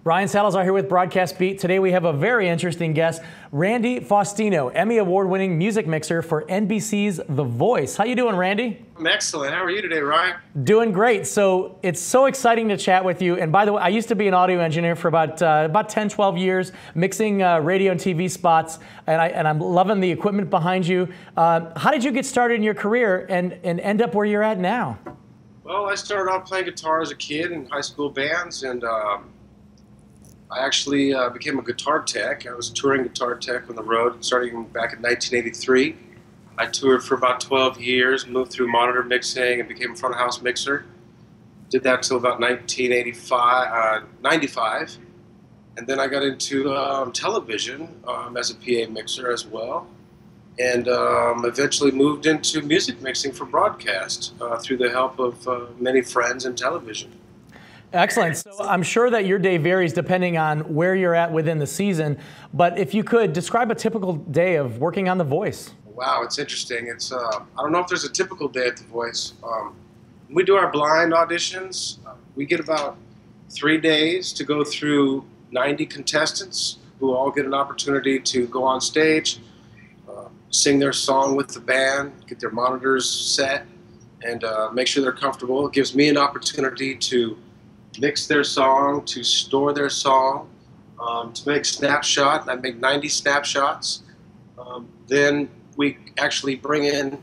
Ryan Salazar here with Broadcast Beat. Today we have a very interesting guest, Randy Faustino, Emmy award-winning music mixer for NBC's The Voice. How you doing, Randy? I'm excellent. How are you today, Ryan? Doing great. So it's so exciting to chat with you. And by the way, I used to be an audio engineer for about 10, 12 years, mixing radio and TV spots, and I'm loving the equipment behind you. How did you get started in your career and end up where you're at now? Well, I started out playing guitar as a kid in high school bands, and I actually became a guitar tech. I was a touring guitar tech on the road starting back in 1983. I toured for about 12 years, moved through monitor mixing and became a front of house mixer. Did that until about 95. And then I got into television as a PA mixer as well. And eventually moved into music mixing for broadcast through the help of many friends in television. Excellent. So I'm sure that your day varies depending on where you're at within the season, but if you could describe a typical day of working on The Voice. Wow, it's interesting. It's I don't know if there's a typical day at The Voice. When we do our blind auditions, we get about 3 days to go through 90 contestants who all get an opportunity to go on stage, sing their song with the band, get their monitors set, and make sure they're comfortable. It gives me an opportunity to mix their song, to store their song, to make snapshot. I make 90 snapshots. Then we actually bring in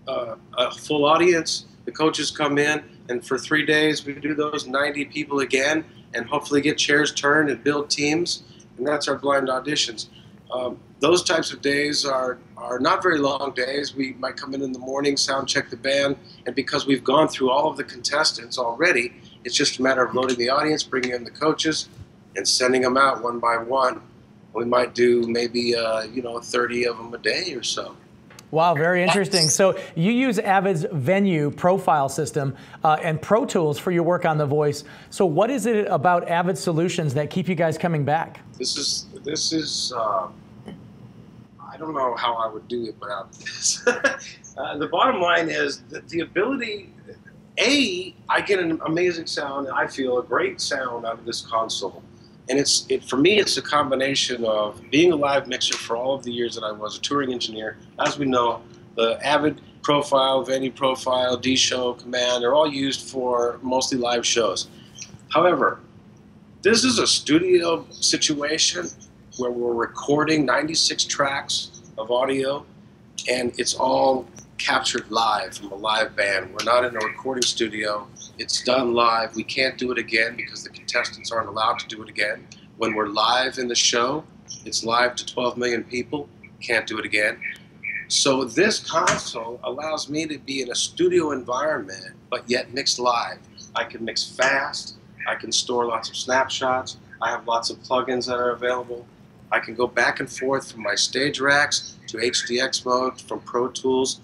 a full audience. The coaches come in, and for 3 days we do those 90 people again, and hopefully get chairs turned and build teams. And that's our blind auditions. Those types of days are not very long days. We might come in the morning, sound check the band, and because we've gone through all of the contestants already, it's just a matter of loading the audience, bringing in the coaches, and sending them out one by one. We might do maybe 30 of them a day or so. Wow, very interesting. So you use Avid's venue profile system and Pro Tools for your work on The Voice. So what is it about Avid solutions that keep you guys coming back? This is I don't know how I would do it without this. The bottom line is that the ability, I get an amazing sound, and I feel a great sound out of this console. And for me, it's a combination of being a live mixer for all of the years that I was a touring engineer. As we know, the Avid profile, venue profile, D-Show, Command, they're all used for mostly live shows. However, this is a studio situation where we're recording 96 tracks of audio, and it's all captured live from a live band. We're not in a recording studio. It's done live. We can't do it again because the contestants aren't allowed to do it again. When we're live in the show, it's live to 12 million people. Can't do it again. So this console allows me to be in a studio environment, but yet mix live. I can mix fast. I can store lots of snapshots. I have lots of plugins that are available. I can go back and forth from my stage racks to HDX mode, from Pro Tools,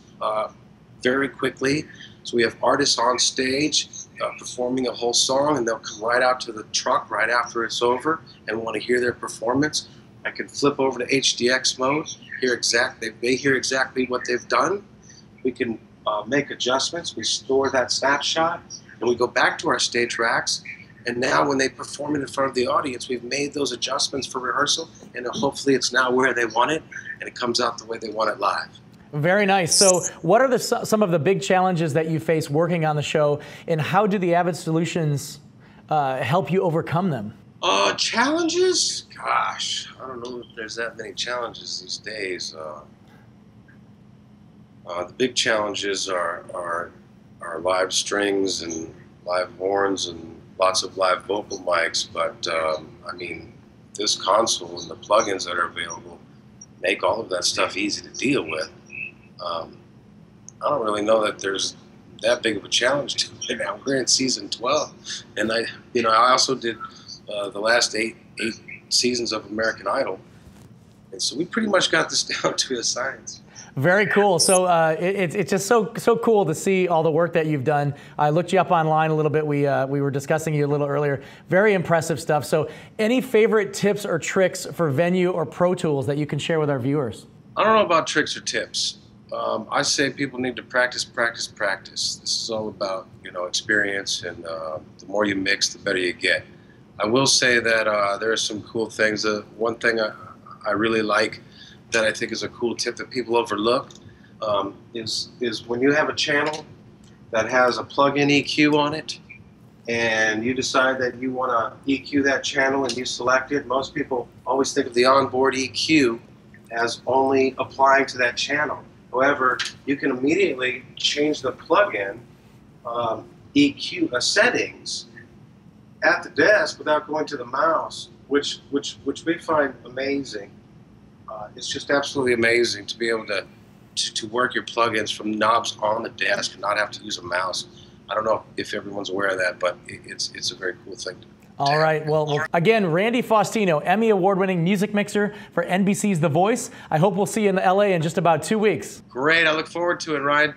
very quickly. So we have artists on stage performing a whole song, and they'll come right out to the truck right after it's over and want to hear their performance. I can flip over to HDX mode, they hear exactly what they've done. We can make adjustments. We store that snapshot, and we go back to our stage racks. And now when they perform it in front of the audience, we've made those adjustments for rehearsal, and hopefully it's now where they want it, and it comes out the way they want it live. Very nice. So what are some of the big challenges that you face working on the show, and how do the Avid solutions help you overcome them? Challenges? Gosh, I don't know if there's that many challenges these days. The big challenges are live strings and live horns and lots of live vocal mics, but I mean, this console and the plugins that are available make all of that stuff easy to deal with. I don't really know that there's that big of a challenge to it now. We're in season 12, and I also did the last eight seasons of American Idol, And so we pretty much got this down to a science. Very cool. So it's just so cool to see all the work that you've done. I looked you up online a little bit. We were discussing you a little earlier. Very impressive stuff. So any favorite tips or tricks for Venue or Pro Tools that you can share with our viewers? I don't know about tricks or tips. I say people need to practice, practice, practice. This is all about, you know, experience, and the more you mix, the better you get. I will say that there are some cool things. One thing I really like that I think is a cool tip that people overlook is when you have a channel that has a plug-in EQ on it, and you decide that you want to EQ that channel and you select it. Most people always think of the onboard EQ as only applying to that channel. However, you can immediately change the plug-in EQ settings at the desk without going to the mouse, which we find amazing. It's just absolutely amazing to be able to work your plugins from knobs on the desk and not have to use a mouse. I don't know if everyone's aware of that, but it's a very cool thing. All right. Well, again, Randy Faustino, Emmy award-winning music mixer for NBC's The Voice. I hope we'll see you in LA in just about 2 weeks. Great. I look forward to it, Ryan.